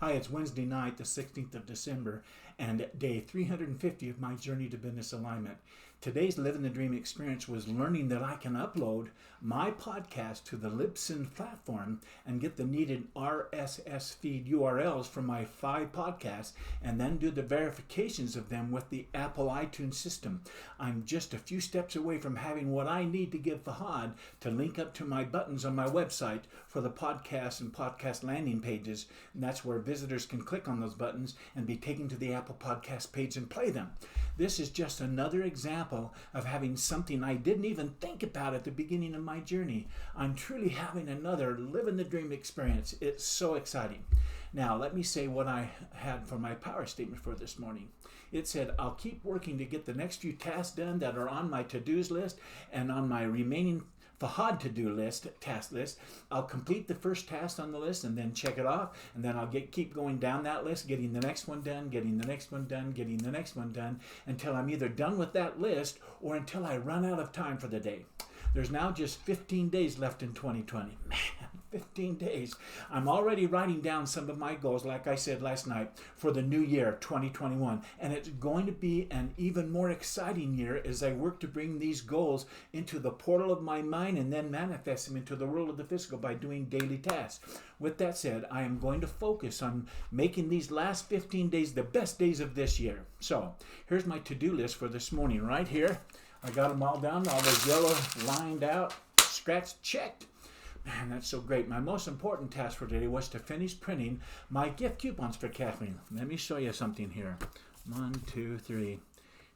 Hi, it's Wednesday night, the 16th of December, and day 350 of my journey to business alignment. Today's Living the Dream experience was learning that I can upload my podcast to the Libsyn platform and get the needed RSS feed URLs from my 5 podcasts and then do the verifications of them with the Apple iTunes system. I'm just a few steps away from having what I need to give Fahad to link up to my buttons on my website for the podcast and podcast landing pages. And that's where visitors can click on those buttons and be taken to the Apple Podcast page and play them. This is just another example of having something I didn't even think about at the beginning of my journey. I'm truly having another living the dream experience. It's so exciting. Now, let me say what I had for my power statement for this morning. It said, I'll keep working to get the next few tasks done that are on my to-dos list and on my remaining Fahad to-do list, task list. I'll complete the first task on the list and then check it off, and then I'll keep going down that list, getting the next one done, getting the next one done, getting the next one done, until I'm either done with that list or until I run out of time for the day. There's now just 15 days left in 2020. Man, 15 days. I'm already writing down some of my goals, like I said last night, for the new year, 2021. And it's going to be an even more exciting year as I work to bring these goals into the portal of my mind and then manifest them into the world of the physical by doing daily tasks. With that said, I am going to focus on making these last 15 days the best days of this year. So here's my to-do list for this morning right here. I got them all done, all those yellow lined out, scratched, checked. Man, that's so great. My most important task for today was to finish printing my gift coupons for Kathleen. Let me show you something here. 1, 2, 3.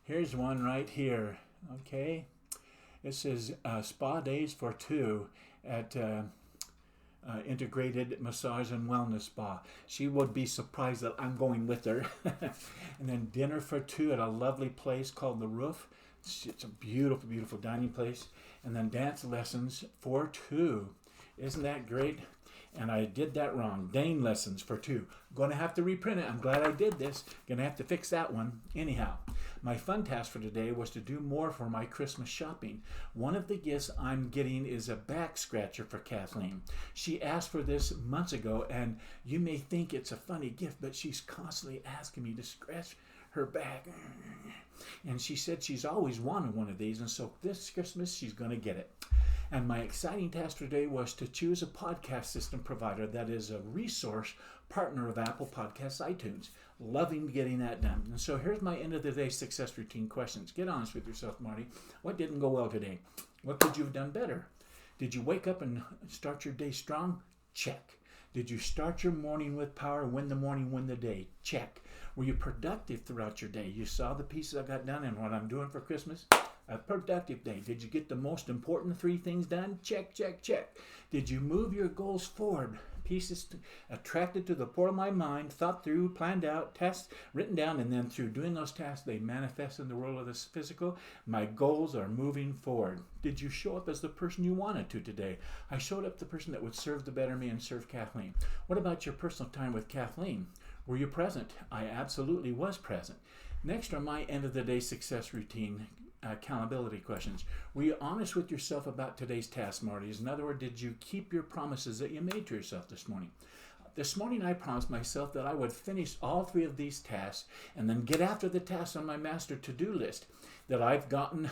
Here's one right here. Okay. It says spa days for 2 at Integrated Massage and Wellness Spa. She would be surprised that I'm going with her. And then dinner for 2 at a lovely place called The Roof. It's a beautiful, beautiful dining place. And then dance lessons for 2. Isn't that great? And I did that wrong. Dane lessons for 2. Going to have to reprint it. I'm glad I did this. Going to have to fix that one. Anyhow, my fun task for today was to do more for my Christmas shopping. One of the gifts I'm getting is a back scratcher for Kathleen. She asked for this months ago, and you may think it's a funny gift, but she's constantly asking me to scratch her back. And she said she's always wanted one of these, and so this Christmas she's going to get it. And my exciting task today was to choose a podcast system provider that is a resource partner of Apple Podcasts iTunes. Loving getting that done. And so here's my end of the day success routine questions. Get honest with yourself, Marty. What didn't go well today? What could you have done better? Did you wake up and start your day strong? Check. Did you start your morning with power, win the morning, win the day? Check. Were you productive throughout your day? You saw the pieces I got done and what I'm doing for Christmas? A productive day. Did you get the most important 3 things done? Check, check, check. Did you move your goals forward? Pieces attracted to the portal of my mind, thought through, planned out, tasks written down, and then through doing those tasks, they manifest in the world of the physical. My goals are moving forward. Did you show up as the person you wanted to today? I showed up the person that would serve the better me and serve Kathleen. What about your personal time with Kathleen? Were you present? I absolutely was present. Next are my end of the day success routine accountability questions. Were you honest with yourself about today's task, Marty? In other words, did you keep your promises that you made to yourself this morning? This morning I promised myself that I would finish all 3 of these tasks and then get after the tasks on my master to-do list that I've gotten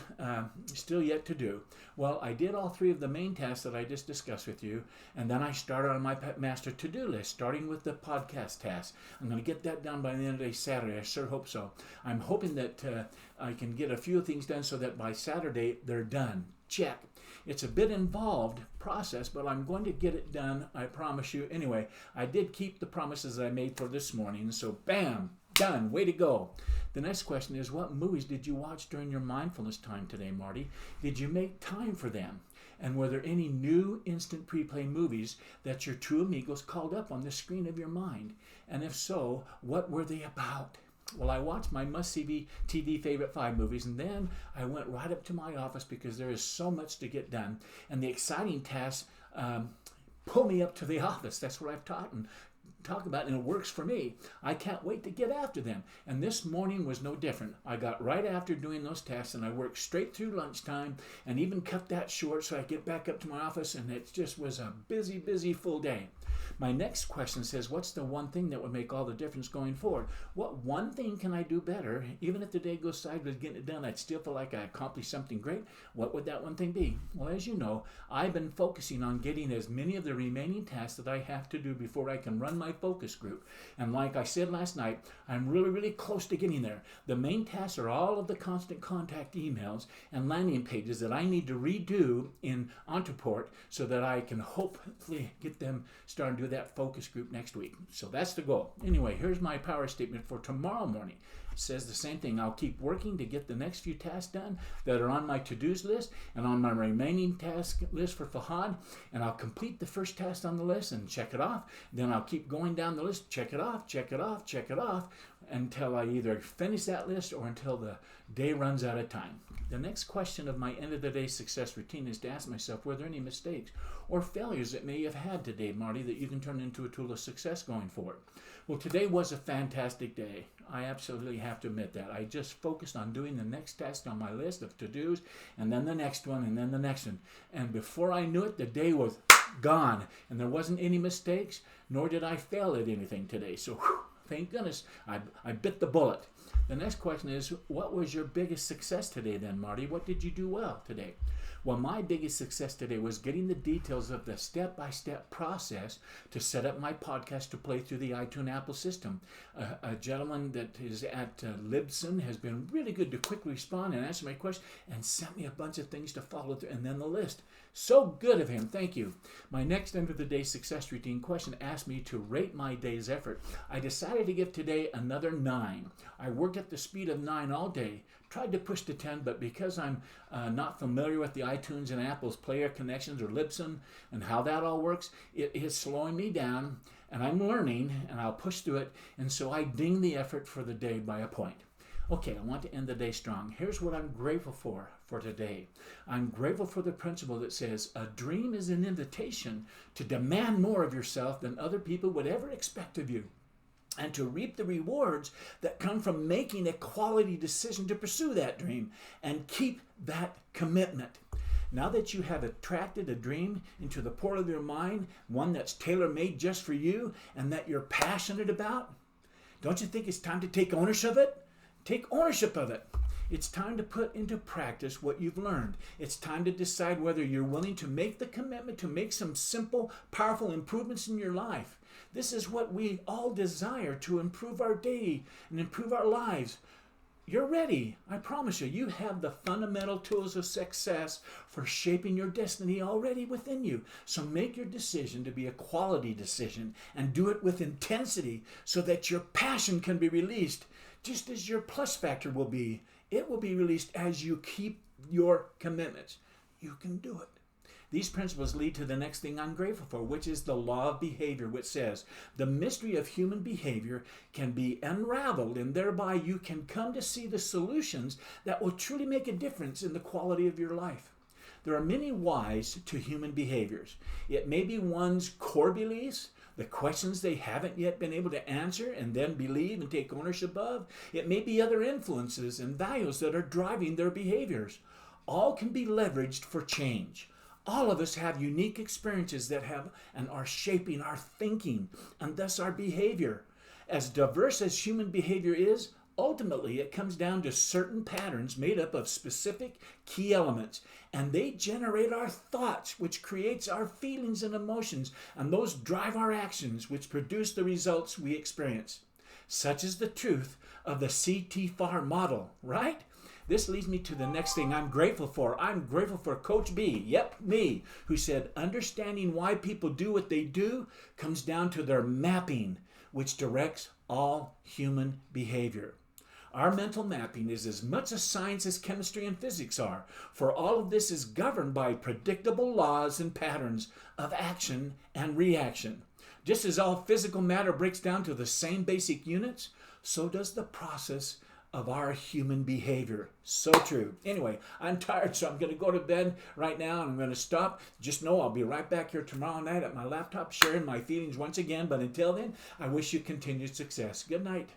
still yet to do. Well, I did all 3 of the main tasks that I just discussed with you, and then I started on my master to-do list, starting with the podcast task. I'm going to get that done by the end of the day, Saturday. I sure hope so. I'm hoping that I can get a few things done so that by Saturday they're done. Check. It's a bit involved process, but I'm going to get it done, I promise you. Anyway, I did keep the promises I made for this morning, so bam, done. Way to go. The next question is, what movies did you watch during your mindfulness time today, Marty? Did you make time for them? And were there any new instant pre-play movies that your true amigos called up on the screen of your mind? And if so, what were they about? Well, I watched my must-see TV favorite 5 movies, and then I went right up to my office because there is so much to get done. And the exciting tasks pull me up to the office. That's what I've taught and talk about, and it works for me. I can't wait to get after them. And this morning was no different. I got right after doing those tasks, and I worked straight through lunchtime and even cut that short so I get back up to my office, and it just was a busy, busy full day. My next question says, what's the one thing that would make all the difference going forward? What one thing can I do better? Even if the day goes sideways getting it done, I'd still feel like I accomplished something great. What would that one thing be? Well, as you know, I've been focusing on getting as many of the remaining tasks that I have to do before I can run my focus group. And like I said last night, I'm really, really close to getting there. The main tasks are all of the constant contact emails and landing pages that I need to redo in Ontraport so that I can hopefully get them starting to do that focus group next week. So that's the goal. Anyway, here's my power statement for tomorrow morning. It says the same thing. I'll keep working to get the next few tasks done that are on my to-dos list and on my remaining task list for Fahad, and I'll complete the first task on the list and check it off. Then I'll keep going down the list, check it off, check it off, check it off, until I either finish that list or until the day runs out of time. The next question of my end of the day success routine is to ask myself, were there any mistakes or failures that may have had today, Marty, that you can turn into a tool of success going forward? Well, today was a fantastic day. I absolutely have to admit that. I just focused on doing the next task on my list of to-dos, and then the next one, and then the next one. And before I knew it, the day was gone, and there wasn't any mistakes, nor did I fail at anything today. So thank goodness I bit the bullet. The next question is, what was your biggest success today then, Marty? What did you do well today? Well, my biggest success today was getting the details of the step-by-step process to set up my podcast to play through the iTunes Apple system. A gentleman that is at Libsyn has been really good to quickly respond and answer my question and sent me a bunch of things to follow through, and then the list. So good of him. Thank you. My next end of the day success routine question asked me to rate my day's effort. I decided to give today another 9. I worked at the speed of 9 all day. Tried to push to 10, but because I'm not familiar with the iTunes and Apple's player connections or Libsyn and how that all works, it is slowing me down, and I'm learning, and I'll push through it, and so I ding the effort for the day by a point. Okay, I want to end the day strong. Here's what I'm grateful for today. I'm grateful for the principle that says a dream is an invitation to demand more of yourself than other people would ever expect of you, and to reap the rewards that come from making a quality decision to pursue that dream and keep that commitment. Now that you have attracted a dream into the portal of your mind, one that's tailor-made just for you and that you're passionate about, don't you think it's time to take ownership of it? Take ownership of it. It's time to put into practice what you've learned. It's time to decide whether you're willing to make the commitment to make some simple, powerful improvements in your life. This is what we all desire, to improve our day and improve our lives. You're ready. I promise you. You have the fundamental tools of success for shaping your destiny already within you. So make your decision to be a quality decision and do it with intensity so that your passion can be released. Just as your plus factor will be, it will be released as you keep your commitments. You can do it. These principles lead to the next thing I'm grateful for, which is the law of behavior, which says the mystery of human behavior can be unraveled, and thereby you can come to see the solutions that will truly make a difference in the quality of your life. There are many whys to human behaviors. It may be one's core beliefs, the questions they haven't yet been able to answer and then believe and take ownership of. It may be other influences and values that are driving their behaviors. All can be leveraged for change. All of us have unique experiences that have and are shaping our thinking and thus our behavior. As diverse as human behavior is, ultimately it comes down to certain patterns made up of specific key elements, and they generate our thoughts, which creates our feelings and emotions, and those drive our actions, which produce the results we experience. Such is the truth of the CT-FAR model, right? This leads me to the next thing I'm grateful for. I'm grateful for Coach B, yep, me, who said understanding why people do what they do comes down to their mapping, which directs all human behavior. Our mental mapping is as much a science as chemistry and physics are, for all of this is governed by predictable laws and patterns of action and reaction. Just as all physical matter breaks down to the same basic units, so does the process of our human behavior. So true. Anyway, I'm tired, so I'm going to go to bed right now, and I'm going to stop. Just know I'll be right back here tomorrow night at my laptop sharing my feelings once again. But until then, I wish you continued success. Good night.